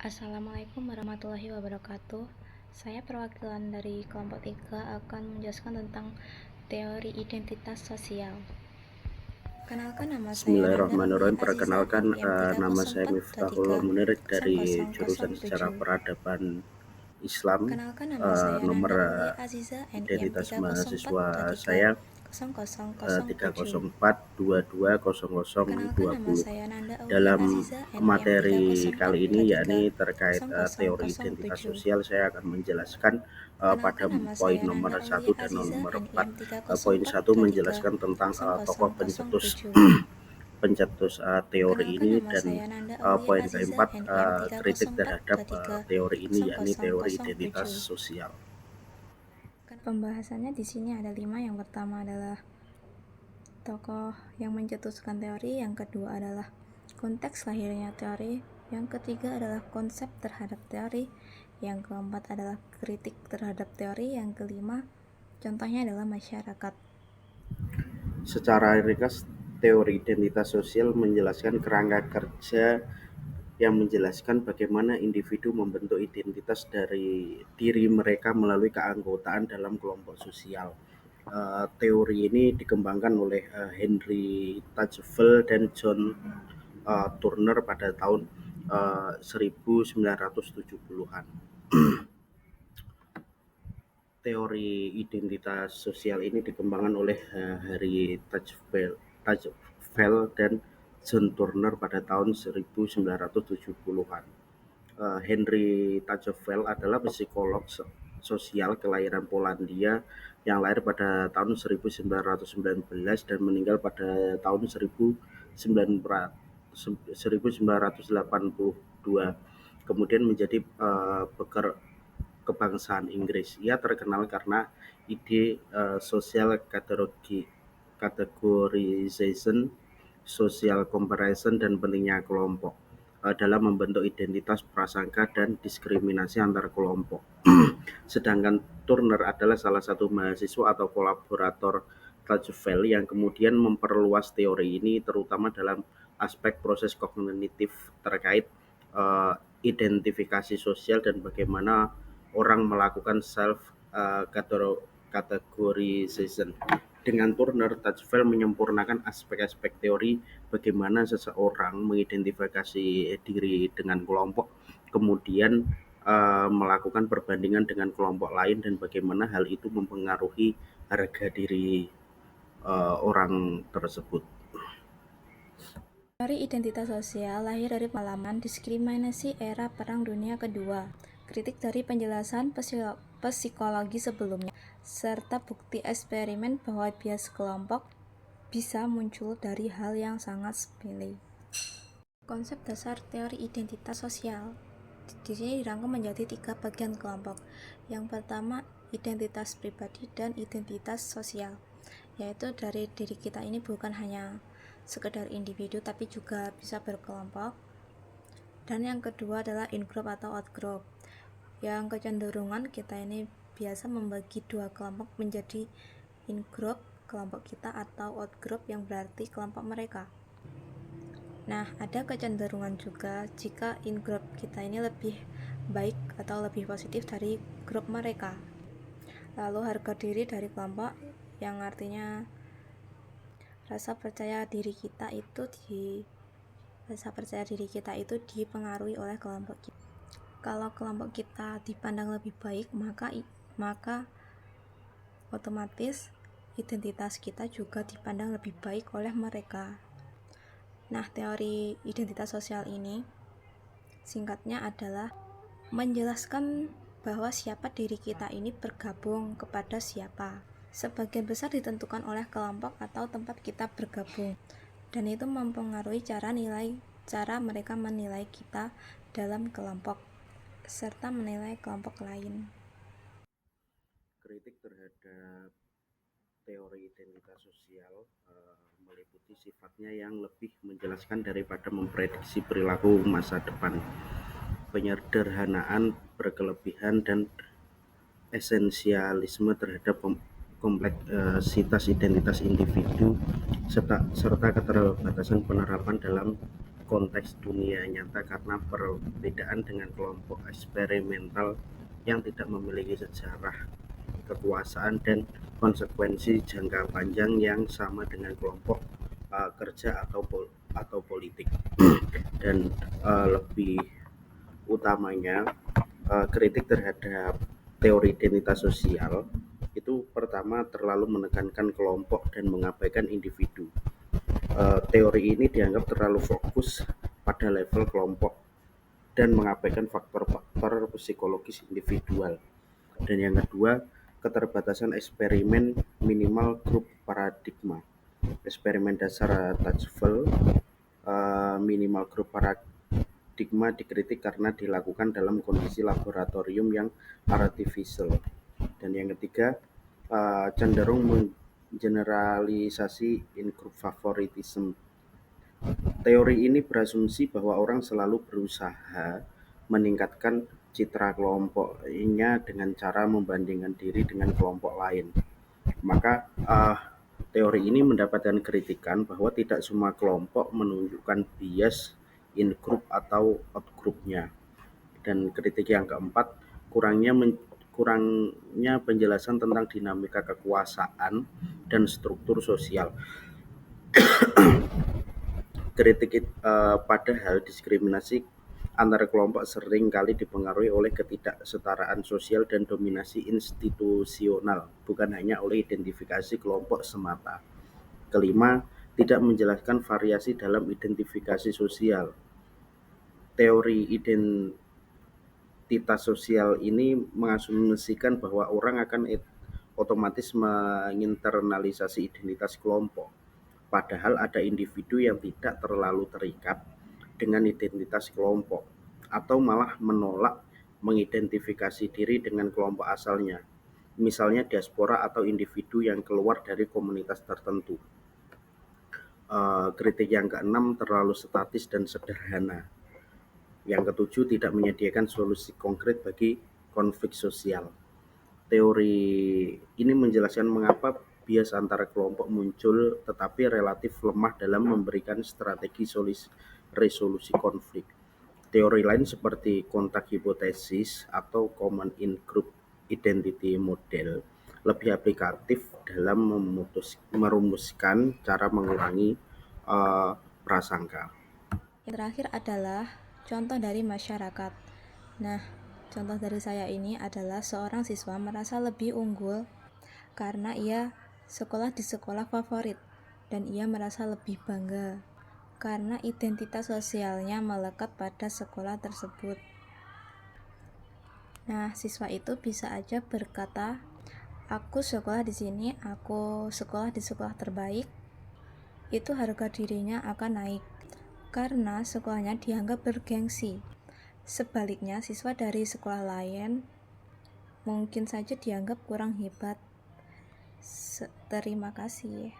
Assalamualaikum warahmatullahi wabarakatuh. Saya perwakilan dari kelompok 3 akan menjelaskan tentang teori identitas sosial. Kenalkan, nama saya Nanda Bismillahirrahmanirrahim. Aulia Aziza, Perkenalkan, NPM nama saya Miftahul 30423 Munir dari jurusan Sejarah 0007. Peradaban Islam. Kenalkan, nama saya Nomor Nanda Aulia Aziza, NIM identitas mahasiswa 30423 saya 0007. 304220020. Kenalkan, nama saya Nanda Aulia Dalam Aziza, NIM materi kali ini 30423 yakni terkait teori identitas 0007. sosial, saya akan menjelaskan pada Kenalkan, nama poin saya nomor Nanda 1 Aulia dan Aziza, nomor 4. NIM Poin 1 menjelaskan tentang tokoh pencetus teori Kenalkan, ini, nama dan saya Nanda Aulia poin Aziza, keempat, NIM kritik terhadap 30423 teori ini yakni teori identitas 0007. sosial. Pembahasannya di sini ada 5. Yang pertama adalah tokoh yang mencetuskan teori, yang kedua adalah konteks lahirnya teori, yang ketiga adalah konsep terhadap teori, yang keempat adalah kritik terhadap teori, yang kelima contohnya adalah masyarakat. Secara ringkas, teori identitas sosial menjelaskan kerangka kerja yang menjelaskan bagaimana individu membentuk identitas dari diri mereka melalui keanggotaan dalam kelompok sosial. Teori ini dikembangkan oleh Henry Tocqueville dan John Turner pada tahun 1970-an. Teori identitas sosial ini dikembangkan oleh Henry Tocqueville dan John Turner pada tahun 1970-an. Henry Tocqueville adalah psikolog sosial kelahiran Polandia yang lahir pada tahun 1919 dan meninggal pada tahun 1982. Kemudian menjadi kebangsaan Inggris. Ia terkenal karena ide social categorization, social comparison, dan pentingnya kelompok dalam membentuk identitas, prasangka, dan diskriminasi antar kelompok. Sedangkan Turner adalah salah satu mahasiswa atau kolaborator Tocqueville yang kemudian memperluas teori ini terutama dalam aspek proses kognitif terkait identifikasi sosial dan bagaimana orang melakukan categorization. Dengan Turner, Tocqueville menyempurnakan aspek-aspek teori bagaimana seseorang mengidentifikasi diri dengan kelompok, kemudian melakukan perbandingan dengan kelompok lain, dan bagaimana hal itu mempengaruhi harga diri orang tersebut. Teori identitas sosial lahir dari pengalaman diskriminasi era Perang Dunia Kedua, kritik dari penjelasan psikologi sebelumnya, serta bukti eksperimen bahwa bias kelompok bisa muncul dari hal yang sangat sepele. Konsep dasar teori identitas sosial di sini dirangkum menjadi 3 bagian kelompok. Yang pertama, identitas pribadi dan identitas sosial, yaitu dari diri kita ini bukan hanya sekedar individu tapi juga bisa berkelompok. Dan yang kedua adalah in-group atau out-group, yang kecenderungan kita ini biasa membagi 2 kelompok menjadi in-group kelompok kita atau out-group yang berarti kelompok mereka. Nah, ada kecenderungan juga jika in-group kita ini lebih baik atau lebih positif dari grup mereka. Lalu harga diri dari kelompok, yang artinya rasa percaya diri kita itu dipengaruhi oleh kelompok kita. Kalau kelompok kita dipandang lebih baik, maka otomatis identitas kita juga dipandang lebih baik oleh mereka. Nah, teori identitas sosial ini singkatnya adalah menjelaskan bahwa siapa diri kita ini bergabung kepada siapa. Sebagian besar ditentukan oleh kelompok atau tempat kita bergabung, dan itu mempengaruhi cara mereka menilai kita dalam kelompok serta menilai kelompok lain. Kritik terhadap teori identitas sosial meliputi sifatnya yang lebih menjelaskan daripada memprediksi perilaku masa depan, penyederhanaan berkelebihan, dan esensialisme terhadap kompleksitas identitas individu serta keterbatasan penerapan dalam konteks dunia nyata karena perbedaan dengan kelompok eksperimental yang tidak memiliki sejarah kekuasaan dan konsekuensi jangka panjang yang sama dengan kelompok kerja atau politik. Dan lebih utamanya, kritik terhadap teori identitas sosial itu pertama terlalu menekankan kelompok dan mengabaikan individu. Teori ini dianggap terlalu fokus pada level kelompok dan mengabaikan faktor-faktor psikologis individual. Dan yang kedua, keterbatasan eksperimen minimal grup paradigma. Eksperimen dasar Touchful minimal grup paradigma dikritik karena dilakukan dalam kondisi laboratorium yang artificial. Dan yang ketiga, cenderung menggeneralisasi in-group favoritism. Teori ini berasumsi bahwa orang selalu berusaha meningkatkan citra kelompoknya dengan cara membandingkan diri dengan kelompok lain. Maka teori ini mendapatkan kritikan bahwa tidak semua kelompok menunjukkan bias in-group atau out-groupnya. Dan kritik yang keempat, kurangnya penjelasan tentang dinamika kekuasaan dan struktur sosial. Kritik padahal diskriminasi antar kelompok sering kali dipengaruhi oleh ketidaksetaraan sosial dan dominasi institusional, bukan hanya oleh identifikasi kelompok semata. Kelima, tidak menjelaskan variasi dalam identifikasi sosial. Teori identitas sosial ini mengasumsikan bahwa orang akan otomatis menginternalisasi identitas kelompok. Padahal ada individu yang tidak terlalu terikat dengan identitas kelompok atau malah menolak mengidentifikasi diri dengan kelompok asalnya, misalnya diaspora atau individu yang keluar dari komunitas tertentu. Kritik yang keenam, terlalu statis dan sederhana. Yang ketujuh, tidak menyediakan solusi konkret bagi konflik sosial. Teori ini menjelaskan mengapa bias antara kelompok muncul tetapi relatif lemah dalam memberikan strategi resolusi konflik. Teori lain seperti kontak hipotesis atau common in-group identity model lebih aplikatif dalam merumuskan cara mengurangi prasangka. Yang terakhir adalah contoh dari masyarakat. Nah, contoh dari saya ini adalah seorang siswa merasa lebih unggul karena ia sekolah di sekolah favorit dan ia merasa lebih bangga karena identitas sosialnya melekat pada sekolah tersebut. Nah, siswa itu bisa aja berkata, aku sekolah di sini, aku sekolah di sekolah terbaik. Itu harga dirinya akan naik karena sekolahnya dianggap bergengsi. Sebaliknya, siswa dari sekolah lain mungkin saja dianggap kurang hebat. Terima kasih.